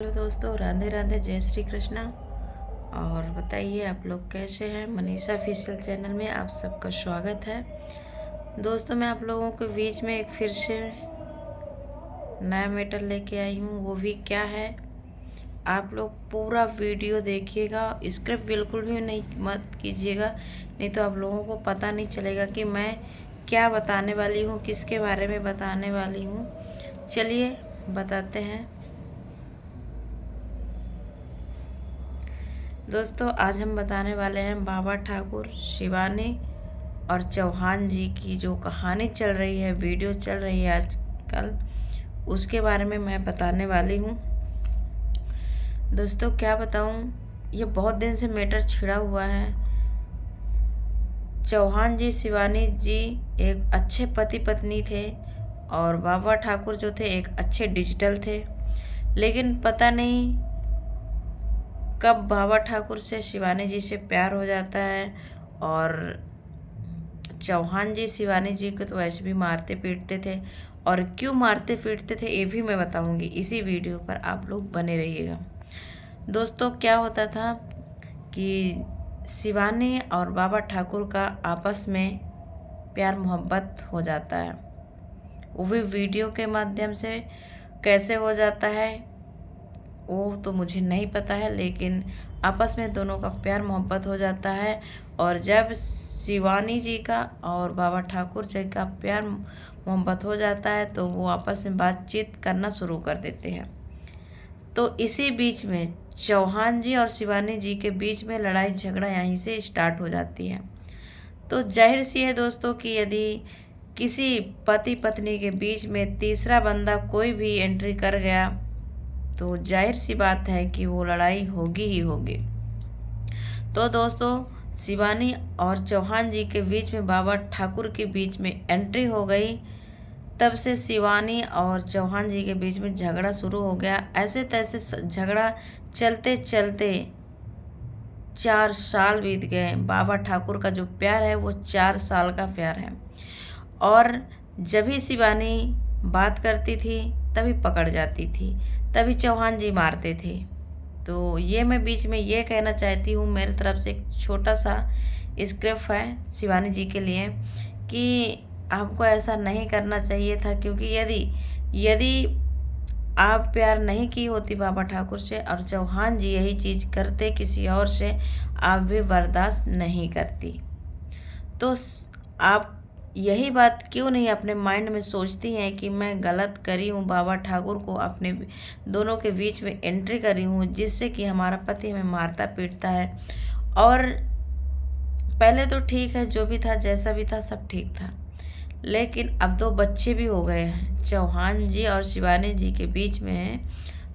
Hello दोस्तों, राधे राधे, जय श्री कृष्णा। और बताइए आप लोग कैसे हैं। मनीषा ऑफिशियल चैनल में आप सबका स्वागत है। दोस्तों, मैं आप लोगों के बीच में एक फिर से नया मैटर लेके आई हूँ। वो भी क्या है, आप लोग पूरा वीडियो देखिएगा, स्क्रिप्ट बिल्कुल भी नहीं मत कीजिएगा, नहीं तो आप लोगों को पता नहीं चलेगा कि मैं क्या बताने वाली हूँ, किसके बारे में बताने वाली हूँ। चलिए बताते हैं। दोस्तों, आज हम बताने वाले हैं बाबा ठाकुर, शिवानी और चौहान जी की जो कहानी चल रही है, वीडियो चल रही है आजकल, उसके बारे में मैं बताने वाली हूँ। दोस्तों, क्या बताऊँ, ये बहुत दिन से मैटर छिड़ा हुआ है। चौहान जी, शिवानी जी एक अच्छे पति पत्नी थे और बाबा ठाकुर जो थे एक अच्छे डिजिटल थे, लेकिन पता नहीं कब बाबा ठाकुर से शिवानी जी से प्यार हो जाता है। और चौहान जी शिवानी जी को तो वैसे भी मारते पीटते थे, और क्यों मारते पीटते थे ये भी मैं बताऊंगी। इसी वीडियो पर आप लोग बने रहिएगा। दोस्तों, क्या होता था कि शिवानी और बाबा ठाकुर का आपस में प्यार मोहब्बत हो जाता है, वो भी वीडियो के माध्यम से। कैसे हो जाता है वो तो मुझे नहीं पता है, लेकिन आपस में दोनों का प्यार मोहब्बत हो जाता है। और जब शिवानी जी का और बाबा ठाकुर जी का प्यार मोहब्बत हो जाता है तो वो आपस में बातचीत करना शुरू कर देते हैं। तो इसी बीच में चौहान जी और शिवानी जी के बीच में लड़ाई झगड़ा यहीं से स्टार्ट हो जाती है। तो जाहिर सी है दोस्तों कि यदि किसी पति पत्नी के बीच में तीसरा बंदा कोई भी एंट्री कर गया तो जाहिर सी बात है कि वो लड़ाई होगी ही होगी। तो दोस्तों, शिवानी और चौहान जी के बीच में बाबा ठाकुर के बीच में एंट्री हो गई। तब से शिवानी और चौहान जी के बीच में झगड़ा शुरू हो गया। ऐसे तैसे झगड़ा चलते चलते 4 साल बीत गए। बाबा ठाकुर का जो प्यार है वो 4 साल का प्यार है। और जब भी शिवानी बात करती थी तभी पकड़ जाती थी, तभी चौहान जी मारते थे। तो ये मैं बीच में ये कहना चाहती हूँ, मेरी तरफ से एक छोटा सा स्क्रिप्ट है शिवानी जी के लिए, कि आपको ऐसा नहीं करना चाहिए था। क्योंकि यदि यदि आप प्यार नहीं की होती बाबा ठाकुर से और चौहान जी यही चीज़ करते किसी और से, आप भी बर्दाश्त नहीं करती। तो आप यही बात क्यों नहीं अपने माइंड में सोचती हैं कि मैं गलत करी हूँ, बाबा ठाकुर को अपने दोनों के बीच में एंट्री करी हूँ, जिससे कि हमारा पति हमें मारता पीटता है। और पहले तो ठीक है, जो भी था जैसा भी था सब ठीक था, लेकिन अब 2 बच्चे भी हो गए हैं। चौहान जी और शिवानी जी के बीच में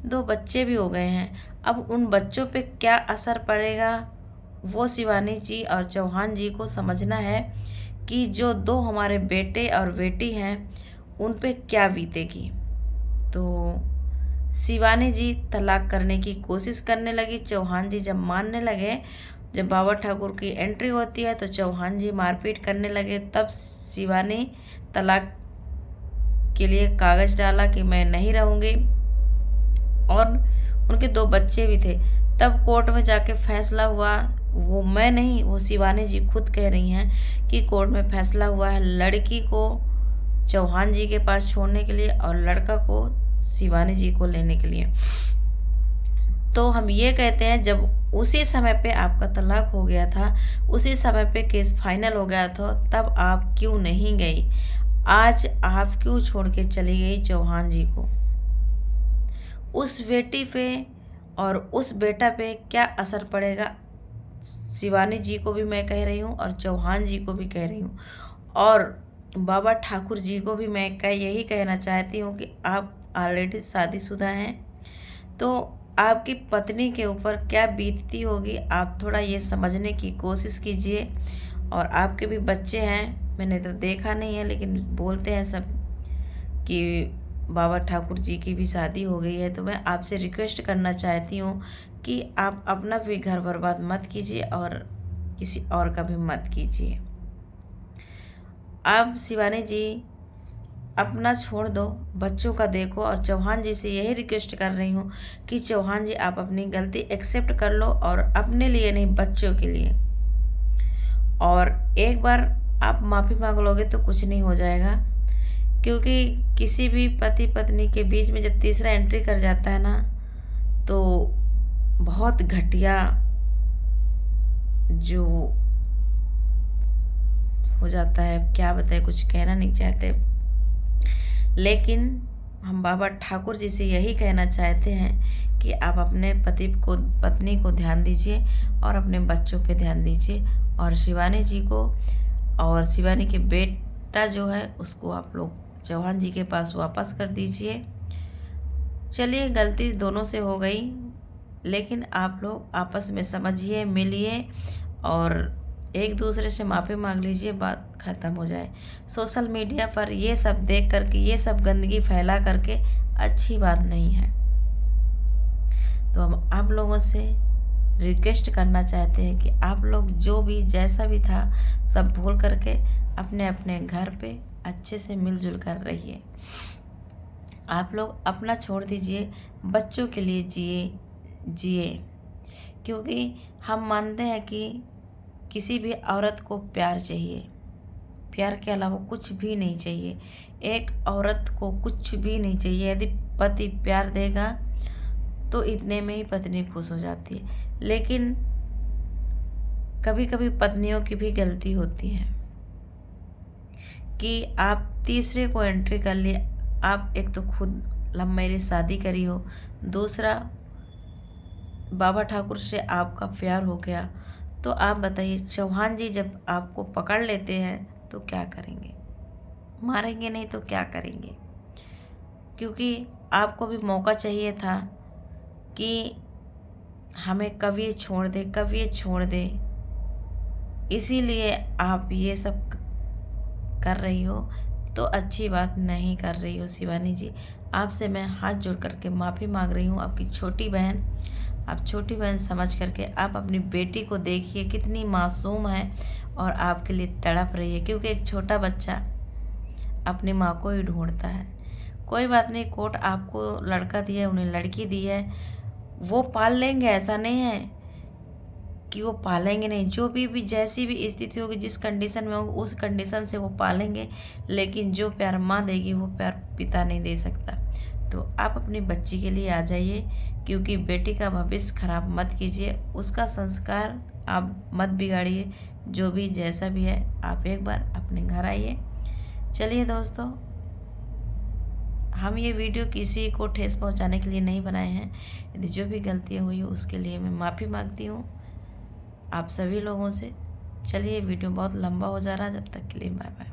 2 बच्चे भी हो गए हैं। अब उन बच्चों पे क्या असर पड़ेगा वो शिवानी जी और चौहान जी को समझना है, कि जो 2 हमारे बेटे और बेटी हैं उन पे क्या बीतेगी। तो शिवानी जी तलाक करने की कोशिश करने लगी। चौहान जी जब मानने लगे, जब बाबा ठाकुर की एंट्री होती है तो चौहान जी मारपीट करने लगे। तब शिवानी तलाक के लिए कागज डाला कि मैं नहीं रहूँगी। और उनके 2 बच्चे भी थे। तब कोर्ट में जाके फैसला हुआ, वो मैं नहीं, वो शिवानी जी खुद कह रही हैं कि कोर्ट में फैसला हुआ है लड़की को चौहान जी के पास छोड़ने के लिए और लड़का को शिवानी जी को लेने के लिए। तो हम ये कहते हैं, जब उसी समय पे आपका तलाक हो गया था, उसी समय पे केस फाइनल हो गया था, तब आप क्यों नहीं गई? आज आप क्यों छोड़ के चली गई चौहान जी को? उस बेटी पे और उस बेटा पे क्या असर पड़ेगा? शिवानी जी को भी मैं कह रही हूँ और चौहान जी को भी कह रही हूँ, और बाबा ठाकुर जी को भी मैं यही कहना चाहती हूँ कि आप ऑलरेडी शादीशुदा हैं, तो आपकी पत्नी के ऊपर क्या बीतती होगी, आप थोड़ा ये समझने की कोशिश कीजिए। और आपके भी बच्चे हैं, मैंने तो देखा नहीं है, लेकिन बोलते हैं सब कि बाबा ठाकुर जी की भी शादी हो गई है। तो मैं आपसे रिक्वेस्ट करना चाहती हूँ कि आप अपना भी घर बर्बाद मत कीजिए और किसी और का भी मत कीजिए। अब शिवानी जी अपना छोड़ दो, बच्चों का देखो। और चौहान जी से यही रिक्वेस्ट कर रही हूँ कि चौहान जी आप अपनी गलती एक्सेप्ट कर लो, और अपने लिए नहीं, बच्चों के लिए। और एक बार आप माफ़ी मांग लोगे तो कुछ नहीं हो जाएगा, क्योंकि किसी भी पति पत्नी के बीच में जब तीसरा एंट्री कर जाता है ना, तो बहुत घटिया जो हो जाता है, क्या बताए, कुछ कहना नहीं चाहते। लेकिन हम बाबा ठाकुर जी से यही कहना चाहते हैं कि आप अपने पत्नी को ध्यान दीजिए और अपने बच्चों पे ध्यान दीजिए, और शिवानी जी को और शिवानी के बेटा जो है उसको आप लोग चौहान जी के पास वापस कर दीजिए। चलिए, गलती दोनों से हो गई, लेकिन आप लोग आपस में समझिए, मिलिए और एक दूसरे से माफ़ी मांग लीजिए, बात ख़त्म हो जाए। सोशल मीडिया पर ये सब देख करके, ये सब गंदगी फैला करके अच्छी बात नहीं है। तो हम आप लोगों से रिक्वेस्ट करना चाहते हैं कि आप लोग जो भी जैसा भी था सब भूल करके अपने अपने घर पे अच्छे से मिलजुल कर रहिए। आप लोग अपना छोड़ दीजिए, बच्चों के लिए जिए, क्योंकि हम मानते हैं कि किसी भी औरत को प्यार चाहिए, प्यार के अलावा कुछ भी नहीं चाहिए। एक औरत को कुछ भी नहीं चाहिए। यदि पति प्यार देगा तो इतने में ही पत्नी खुश हो जाती है। लेकिन कभी कभी पत्नियों की भी गलती होती है कि आप तीसरे को एंट्री कर लिए। आप एक तो खुद लव मैरिज शादी करी हो, दूसरा बाबा ठाकुर से आपका प्यार हो गया, तो आप बताइए, चौहान जी जब आपको पकड़ लेते हैं तो क्या करेंगे? मारेंगे नहीं तो क्या करेंगे? क्योंकि आपको भी मौका चाहिए था कि हमें कब ये छोड़ दे, कब ये छोड़ दे। इसीलिए आप ये सब कर रही हो, तो अच्छी बात नहीं कर रही हो। शिवानी जी, आपसे मैं हाथ जोड़ करके माफ़ी मांग रही हूँ, आपकी छोटी बहन। आप छोटी बहन समझ करके आप अपनी बेटी को देखिए, कितनी मासूम है और आपके लिए तड़प रही है, क्योंकि एक छोटा बच्चा अपनी माँ को ही ढूंढता है। कोई बात नहीं, कोर्ट आपको लड़का दिया है, उन्हें लड़की दी है, वो पाल लेंगे। ऐसा नहीं है कि वो पालेंगे नहीं। जो भी जैसी भी स्थिति होगी, जिस कंडीशन में होगी, उस कंडीशन से वो पालेंगे। लेकिन जो प्यार माँ देगी वो प्यार पिता नहीं दे सकता। तो आप अपनी बच्ची के लिए आ जाइए, क्योंकि बेटी का भविष्य खराब मत कीजिए, उसका संस्कार आप मत बिगाड़िए। जो भी जैसा भी है, आप एक बार अपने घर आइए। चलिए दोस्तों, हम ये वीडियो किसी को ठेस पहुंचाने के लिए नहीं बनाए हैं। यदि जो भी गलतियाँ हुई उसके लिए मैं माफ़ी मांगती हूँ आप सभी लोगों से। चलिए, वीडियो बहुत लंबा हो जा रहा है, जब तक के लिए बाय बाय।